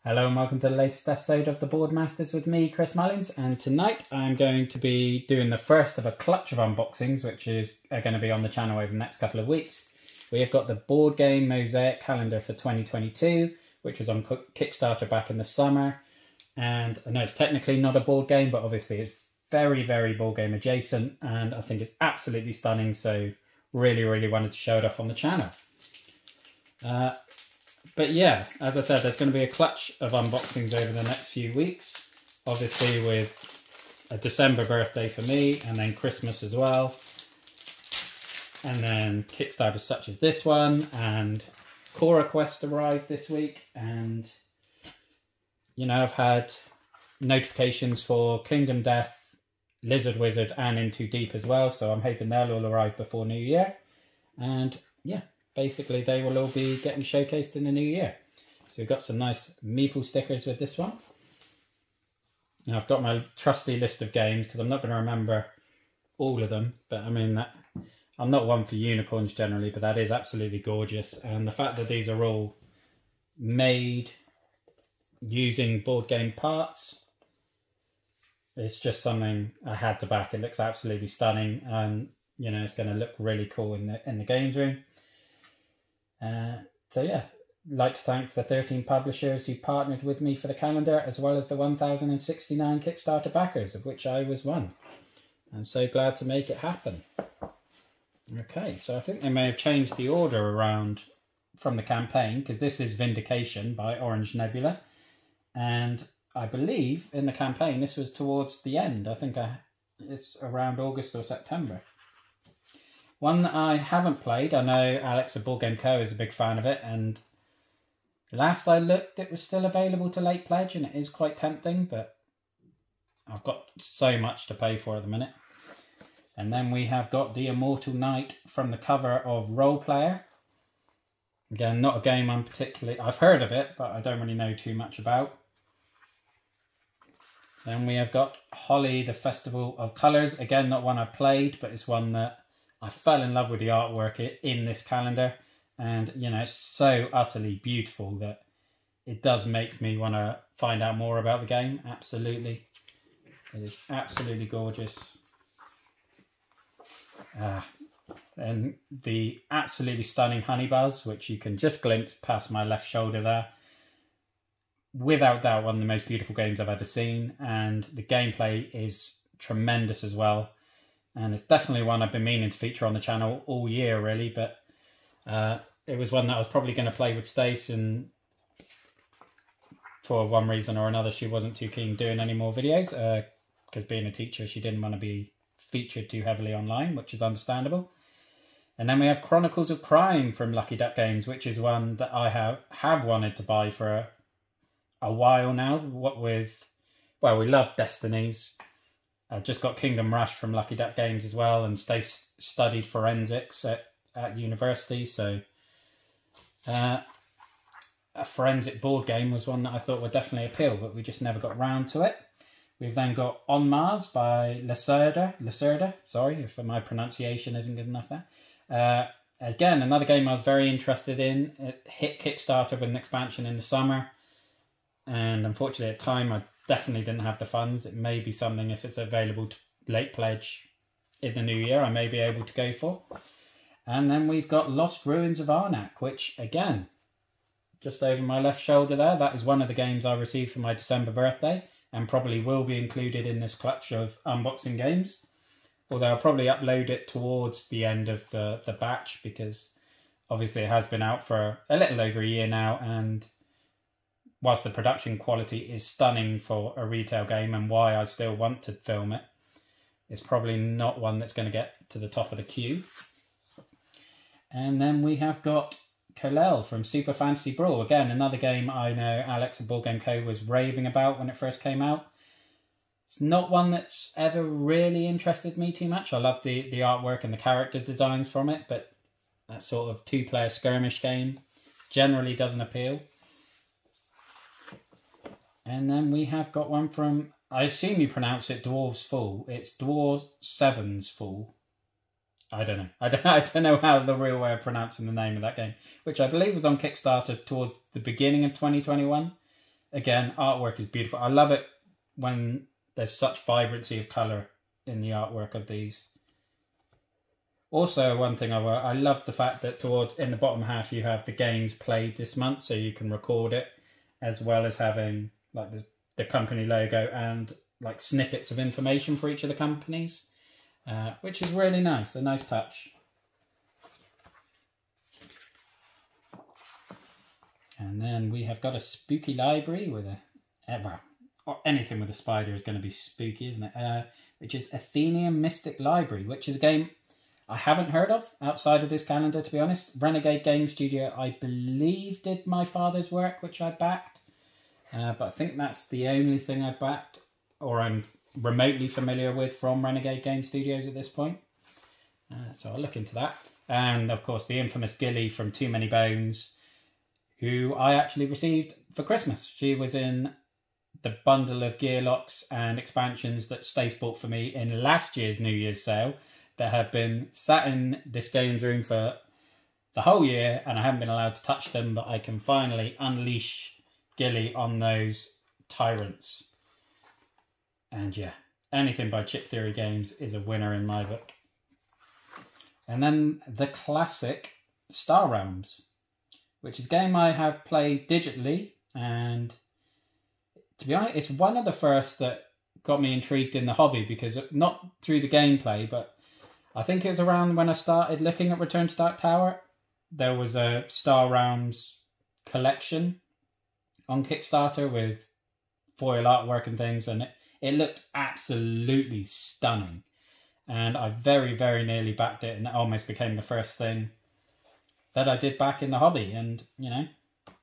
Hello and welcome to the latest episode of the Board Masters with me, Chris Mullins, and tonight I'm going to be doing the first of a clutch of unboxings which are going to be on the channel over the next couple of weeks. We have got the Board Game Mosaic Calendar for 2022, which was on Kickstarter back in the summer, and I know it's technically not a board game, but obviously it's very, very board game adjacent, and I think it's absolutely stunning, so really wanted to show it off on the channel. But yeah, as I said, there's going to be a clutch of unboxings over the next few weeks. Obviously with a December birthday for me, and then Christmas as well. And then Kickstarters such as this one, and Core Quest arrived this week. And, you know, I've had notifications for Kingdom Death, Lizard Wizard, and Into Deep as well. So I'm hoping they'll all arrive before New Year. And yeah. Basically, they will all be getting showcased in the new year. So we've got some nice meeple stickers with this one. Now I've got my trusty list of games because I'm not going to remember all of them. But I mean, I'm not one for unicorns generally, but that is absolutely gorgeous. And the fact that these are all made using board game parts, it's just something I had to back. It looks absolutely stunning, and you know, it's going to look really cool in the games room. So yeah, I'd like to thank the 13 publishers who partnered with me for the calendar, as well as the 1,069 Kickstarter backers, of which I was one. I'm so glad to make it happen. Okay, so I think they may have changed the order around from the campaign, because this is Vindication by Orange Nebula. And I believe in the campaign this was towards the end. I think it's around August or September. One that I haven't played, I know Alex at Board Game Co is a big fan of it, and last I looked it was still available to late pledge, and it is quite tempting, but I've got so much to pay for at the minute. And then we have got The Immortal Knight from the cover of Role Player. Again, not a game I've heard of it, but I don't really know too much about. Then we have got Holly, the Festival of Colours. Again, not one I've played, but it's one that I fell in love with the artwork in this calendar, and you know, it's so utterly beautiful that it does make me want to find out more about the game. Absolutely, it is absolutely gorgeous. And the absolutely stunning Honey Buzz, which you can just glimpse past my left shoulder there. Without doubt, one of the most beautiful games I've ever seen, and the gameplay is tremendous as well. And it's definitely one I've been meaning to feature on the channel all year, really. But it was one that I was probably going to play with Stace, and for one reason or another, she wasn't too keen doing any more videos. Because being a teacher, she didn't want to be featured too heavily online, which is understandable. And then we have Chronicles of Crime from Lucky Duck Games, which is one that I have wanted to buy for a while now. We love Destinies. I just got Kingdom Rush from Lucky Duck Games as well, and Stace studied forensics at university, so a forensic board game was one that I thought would definitely appeal, but we just never got round to it. We've then got On Mars by Lacerda, sorry if my pronunciation isn't good enough there. Again, another game I was very interested in. It hit Kickstarter with an expansion in the summer, and unfortunately at the time I definitely didn't have the funds. It may be something, if it's available to late pledge in the new year, I may be able to go for. And then we've got Lost Ruins of Arnak, which again, just over my left shoulder there, that is one of the games I received for my December birthday, and probably will be included in this clutch of unboxing games. Although I'll probably upload it towards the end of the batch, because obviously it has been out for a little over a year now, and whilst the production quality is stunning for a retail game and why I still want to film it, it's probably not one that's going to get to the top of the queue. And then we have got Kalel from Super Fantasy Brawl. Again, another game I know Alex at Board Game Co was raving about when it first came out. It's not one that's ever really interested me too much. I love the artwork and the character designs from it, but that sort of two-player skirmish game generally doesn't appeal. And then we have got one from, I assume you pronounce it Dwarves Fall. It's Dwarves Sevens Fall. I don't know. I don't know how the real way of pronouncing the name of that game, which I believe was on Kickstarter towards the beginning of 2021. again, artwork is beautiful. I love it when there's such vibrancy of colour in the artwork of these. Also, one thing I love the fact that in the bottom half you have the games played this month, so you can record it, as well as having like the company logo and like snippets of information for each of the companies, which is really nice, a nice touch. And then we have got a spooky library with well, or anything with a spider is going to be spooky, isn't it? Which is Athenian Mystic Library, which is a game I haven't heard of outside of this calendar, to be honest. Renegade Game Studio, I believe, did My Father's Work, which I backed. But I think that's the only thing I backed, or I'm remotely familiar with from Renegade Game Studios at this point. So I'll look into that. And, of course, the infamous Gilly from Too Many Bones, who I actually received for Christmas. She was in the bundle of gear locks and expansions that Stace bought for me in last year's New Year's sale, that have been sat in this games room for the whole year, and I haven't been allowed to touch them, but I can finally unleash Gilly on those tyrants. And yeah, anything by Chip Theory Games is a winner in my book. And then the classic Star Realms, which is a game I have played digitally, and to be honest, it's one of the first that got me intrigued in the hobby, because not through the gameplay, but I think it was around when I started looking at Return to Dark Tower. There was a Star Realms collection on Kickstarter with foil artwork and things, and it looked absolutely stunning. And I very, very nearly backed it, and it almost became the first thing that I did back in the hobby. And, you know,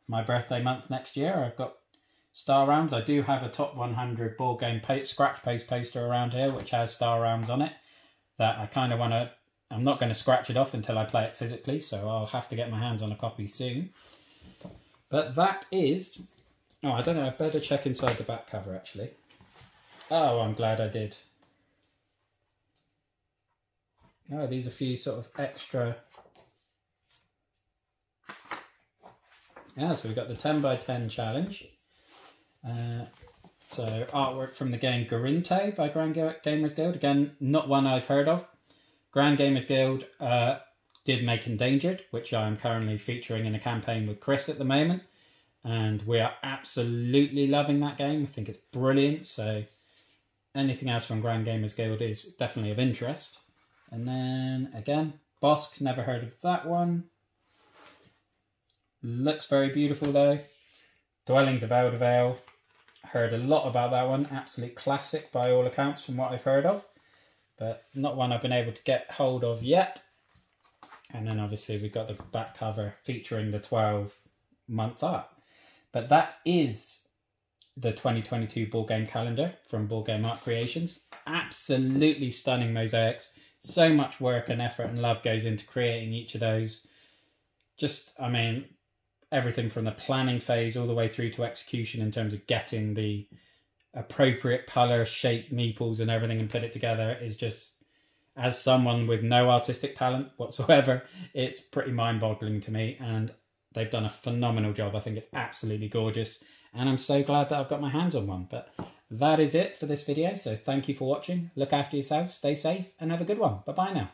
my birthday month next year, I've got Star Realms. I do have a top 100 board game scratch post poster around here, which has Star Realms on it, that I kind of want to... I'm not going to scratch it off until I play it physically, so I'll have to get my hands on a copy soon. But that is... Oh, I don't know, I better check inside the back cover, actually. Oh, I'm glad I did. Oh, these are a few sort of extra... Yeah, so we've got the 10 by 10 challenge. So artwork from the game Garinto by Grand Gamers Guild. Again, not one I've heard of. Grand Gamers Guild did make Endangered, which I'm currently featuring in a campaign with Chris at the moment. And we are absolutely loving that game. I think it's brilliant. So anything else from Grand Gamers Guild is definitely of interest. And then again, Bosk, never heard of that one. Looks very beautiful though. Dwellings of Eldervale. Heard a lot about that one. Absolute classic by all accounts from what I've heard of. But not one I've been able to get hold of yet. And then obviously we've got the back cover featuring the 12-month art. But that is the 2022 board game calendar from Board Game Art Creations. Absolutely stunning mosaics. So much work and effort and love goes into creating each of those. Just, I mean, everything from the planning phase all the way through to execution in terms of getting the appropriate colour, shape, meeples and everything and put it together is just, as someone with no artistic talent whatsoever, it's pretty mind-boggling to me, and they've done a phenomenal job. I think it's absolutely gorgeous, and I'm so glad that I've got my hands on one. But that is it for this video, so thank you for watching. Look after yourselves, stay safe, and have a good one. Bye-bye now.